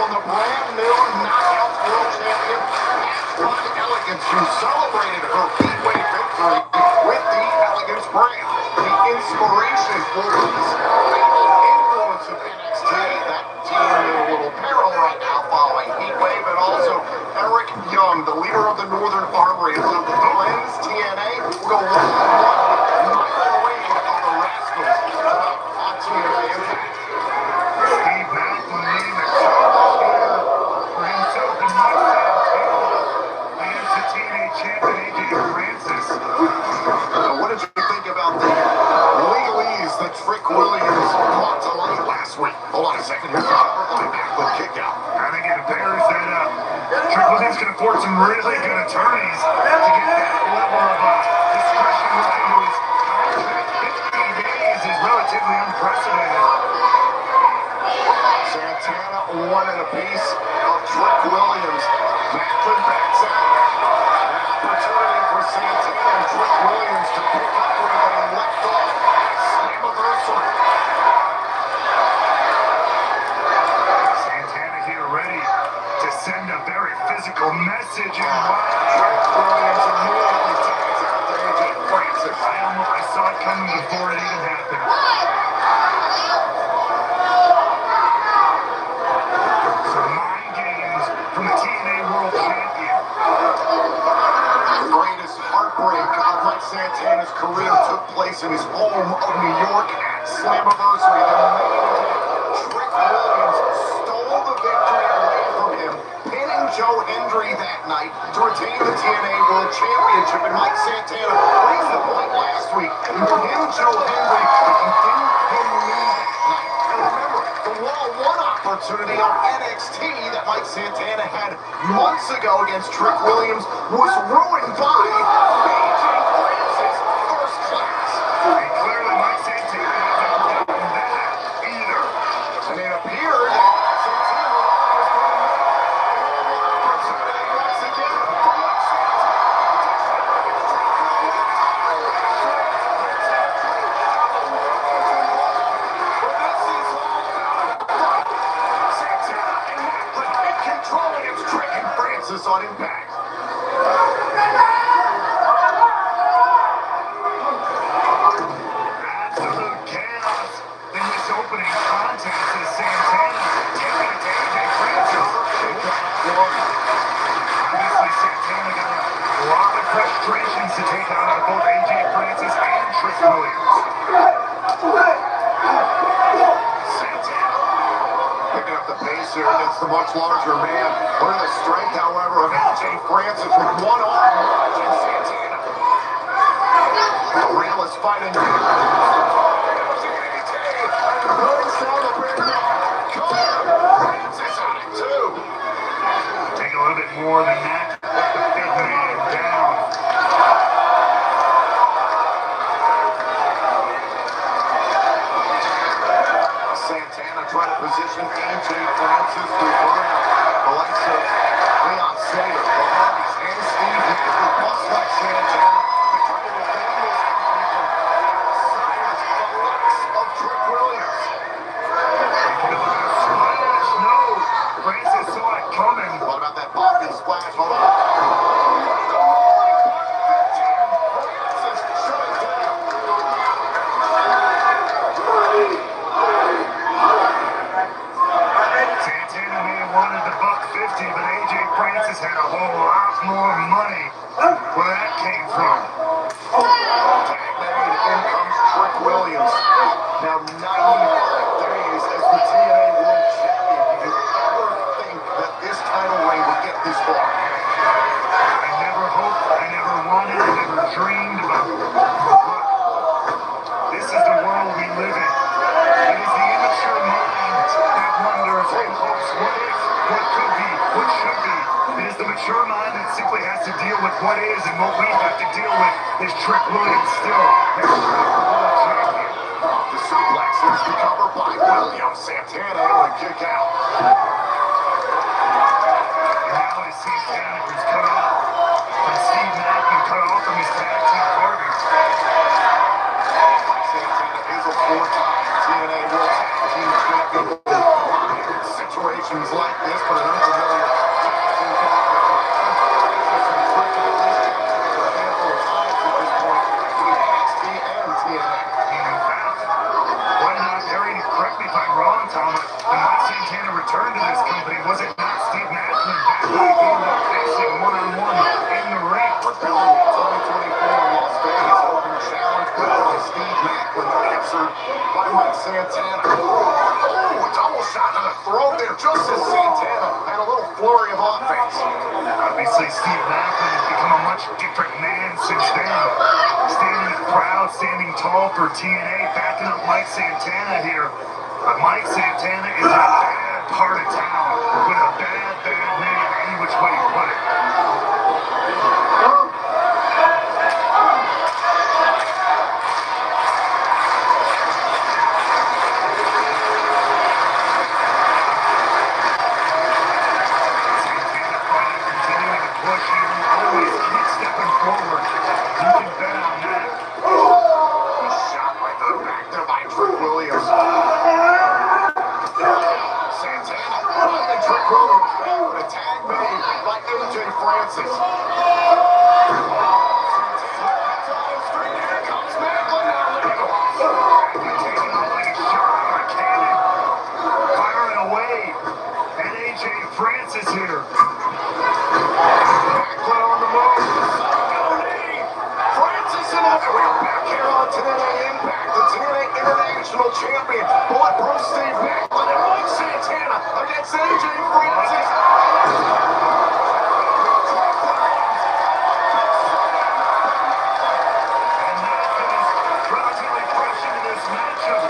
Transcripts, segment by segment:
from the brand new Knockouts World Champion, Ashley Elegance, who celebrated her heatwave victory with the Elegance brand. The inspiration for this influence of NXT, that team in a little peril right now following heatwave, and also Eric Young, the leader of the Northern Armory, of the Blends TNA, will go one-on-one with Michael Wade of the Rascals on TNA Impact. Steve Macklin leading the charge here for himself and Mike Santana against the TNA champion AJ Francis. What did you think about the legalese that Trick Williams brought to light last week? Hold on a second. Here's the Macklin kick out. I think it appears that Trick Williams can afford some really good attorneys to get that level of discretion into his contract. 15 days is relatively unprecedented. Santana wanted a piece of Trick Williams. Macklin backs out. An opportunity for Santana and Trick Williams to pick up where they left off. Slammiversary. Santana here ready to send a very physical message. And Trick Williams immediately tags out to AJ Francis. I saw it coming before it even happened. Some mind games from the TNA World Champion. The greatest heartbreak of Mike Santana's career took place in his home of New York at Slammiversary. The main event, Trick Williams stole the victory away from him, pinning Joe Hendry that night to retain the TNA World Championship. And Mike Santana raised the point last week. You pinned Joe Hendry, but you didn't pin me that night. And remember, the one-on-one opportunity on NXT that Mike Santana had months ago against Trick Williams was ruined by AJ Francis first class. And clearly Mike Santana hasn't forgotten that either. And it appeared that Santana was going to make an opportunity once again for Mike Santana. But this is all about Santana and Macklin in control against Trick and Francis on Impact. Absolute chaos in this opening contest as Santana taking it to AJ Francis. Obviously Santana got a lot of frustrations to take out on both AJ Francis and Trick Williams. Santana picking up the pace here against the much larger man. Look at the strength, however, of AJ Francis with one arm watching Santana. The realist fighting. Francis on it too. Take a little bit more than that. Let the big man down. Santana trying to position AJ Francis to burn the likes of Leon Slater, the Hardys, and Steve Macklin, plus like Santana. They try to defend this company from silence the likes of Trick Williams. Splash, no. Francis saw it coming. What about that Boston splash? Hold on. Francis shut it down. Santana may have wanted the $150, but AJ Francis had a whole lot more money. Where that came from. Tag made. In comes Trick Williams. Now 95 days as the TNA World Champion. Did you ever think that this title reign would get this far? I never hoped, I never wanted, I never dreamed about it. But this is the world we live in. It is the immature mind that wonders and hopes what if, what could be, what should be. It is the mature mind that simply has to deal with what is, and what we have to deal with is Trick Williams still as the world champion. The suplex is recovered by Williams. Santana able to kick out. And now is Santana, who's cut off from Steve Macklin, cut off from his tag team partner. Santana is a four-time TNA World Tag Team Champion. Situation situations like this, but an unfamiliar taxing background. Francis and Trick have at least got together a handful of times at this point in NXT and TNA. In fact, why not, Harry, correct me if I'm wrong, Tom, when Mike Santana returned to this company, was it not Steve Macklin back when he ended up facing one-on-one in the ring? Propelling 2024 Las Vegas Open challenge put out by Steve Macklin, answered by Mike Santana. Oh, a double shot to the throat there, just as Santana had a little flurry of offense. Obviously, Steve Macklin has become a much different man since then. Standing proud, standing tall for TNA, backing up Mike Santana here. But Mike Santana is in a bad part of town with a bad name, any which way you put it. Santana fighting, continuing to push here, always keeps stepping forward. You can bet on that. Shot right to the back there by Trick Williams. Santana finally Trick Williams back with a tag made by AJ Francis. Here comes Macklin now. Macklin taking off like a shot out of a cannon. Firing away. And AJ Francis here. Macklin on the move. Francis in it. We are back here on TNA Impact. The TNA International Champion, Bulletproof Steve Macklin and Mike Santana against AJ Francis. And Macklin is relatively fresh into this matchup,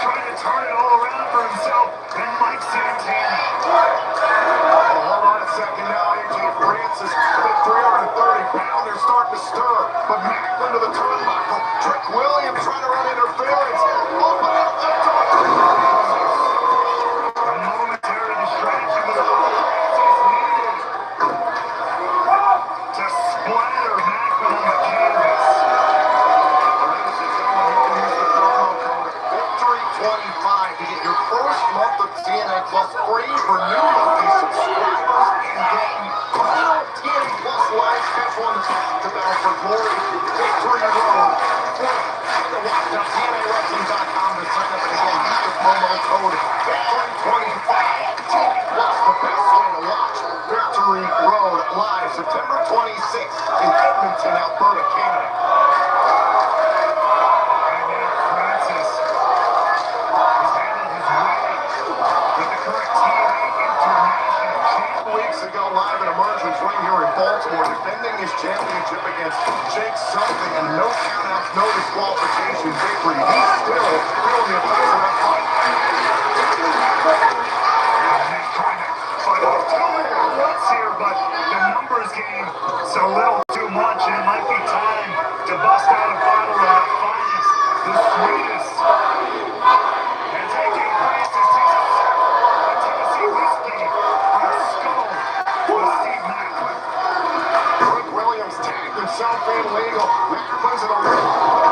trying to turn it all around for himself and Mike Santana. Hold on a second now, AJ Francis, the 330-pounder starting to stir, but Macklin to the turnbuckle. Trick Williams trying to run interference. Open up the door. A momentary distraction was all Francis needed to splatter Macklin on the canvas. Ladies and gentlemen, you can use the promo code VICTORY25 to get your first month of TNA Plus free for new monthly subscribers and get final TNA Plus live special on the top to Battle for Glory Victory Road. Free. Go to watch.tnawrestling.com to sign up and again use the promo code VICTORY25. TNA Plus, the best way to watch Victory Road live September 26th in Edmonton, Alberta, Canada. Right now, Francis is headed his way with the current TNA International Champion. Weeks ago, live at Emergence right here in Baltimore, defending his championship against Jake Something, and no countouts, no disqualification victory. He's still feeling the effects of that fight. He's trying to fight off two at once here, but the numbers game is a little too much, and it might be time to bust out a bottle of the finest, the sweetest. As AJ Francis takes a sip of Tennessee whiskey from the skull of Steve Macklin. Trick Williams tagged himself in legal. Macklin's in the ring.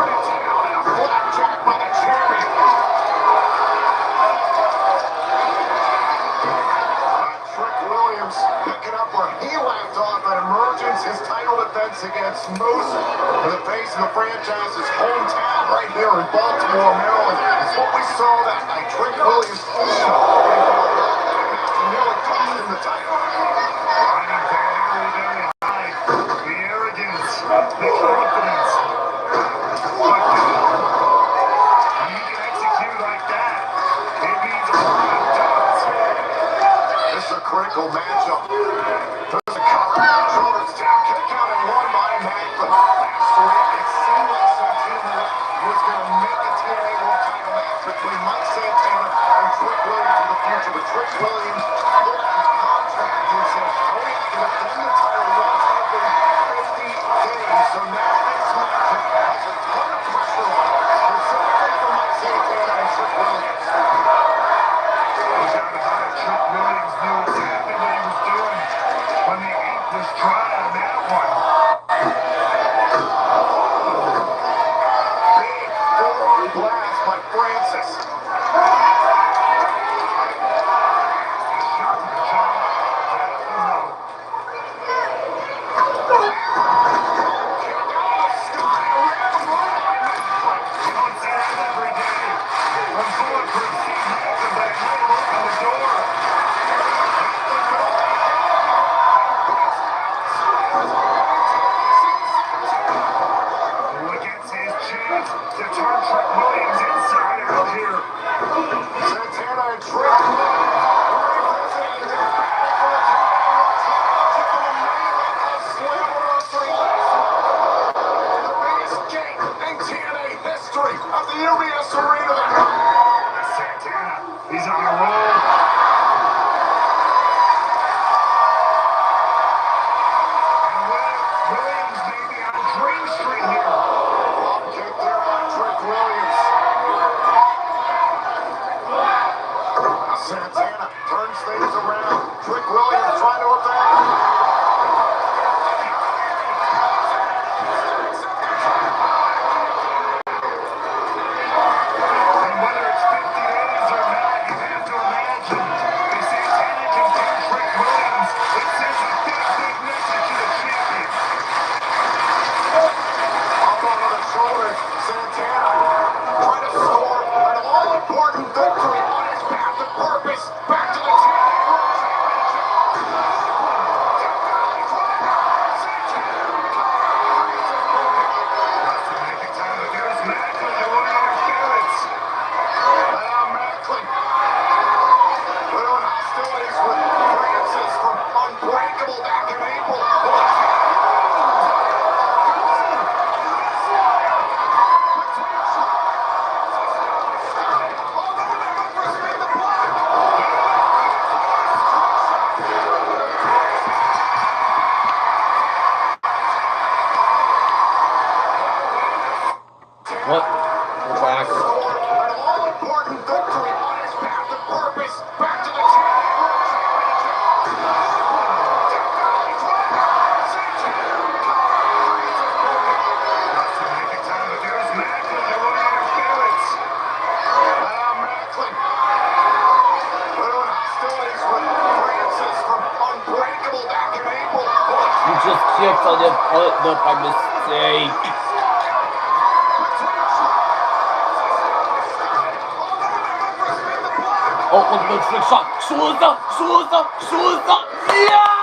It's down and a flapjack by the champion. Trick Williams picking up where he left off at Emergence, his title defense against Moose in the face of the franchise's hometown right here in Baltimore, Maryland. It's what we saw that night. Trick Williams nearly cost him the title. Fighting very high. The arrogance, the confidence. But when you can execute like that, it means a lot of doubts. This is a critical matchup. There's a cover. Shoulders down, kick out, and one by Macklin. Last week, it seemed like Santana was going to make a TNA World title match between Mike Santana and Trick Williams in the future. But Trick Williams, look at his contract. He said, oh, he can defend the title once every 50 days. So now this matchup has a ton of pressure on it. Specifically for Mike Santana and Trick Williams. No doubt about it. Trick Williams knew exactly what he was doing when the ink was dry on that one. Big forward blast by Francis. Shot around. Trick Williams trying to evade. And whether it's 50 days or not, you have to imagine if Santana can pin Trick Williams, it sends a big, big message to the champion. Up over the shoulders, Santana trying to score an all-important victory on his path to purpose. Back to the WrestleMania time, but there's Macklin doing interference. Macklin doing hostilities with Francis from Unbreakable back in April. What? We're back. An all-important victory on his path to purpose. Back to the WrestleMania time, but there's Macklin doing interference. Macklin doing hostilities with Francis from Unbreakable back in April. You just kicked on the button by mistake. Oh, look at the trick shot. Shoes up. Yeah!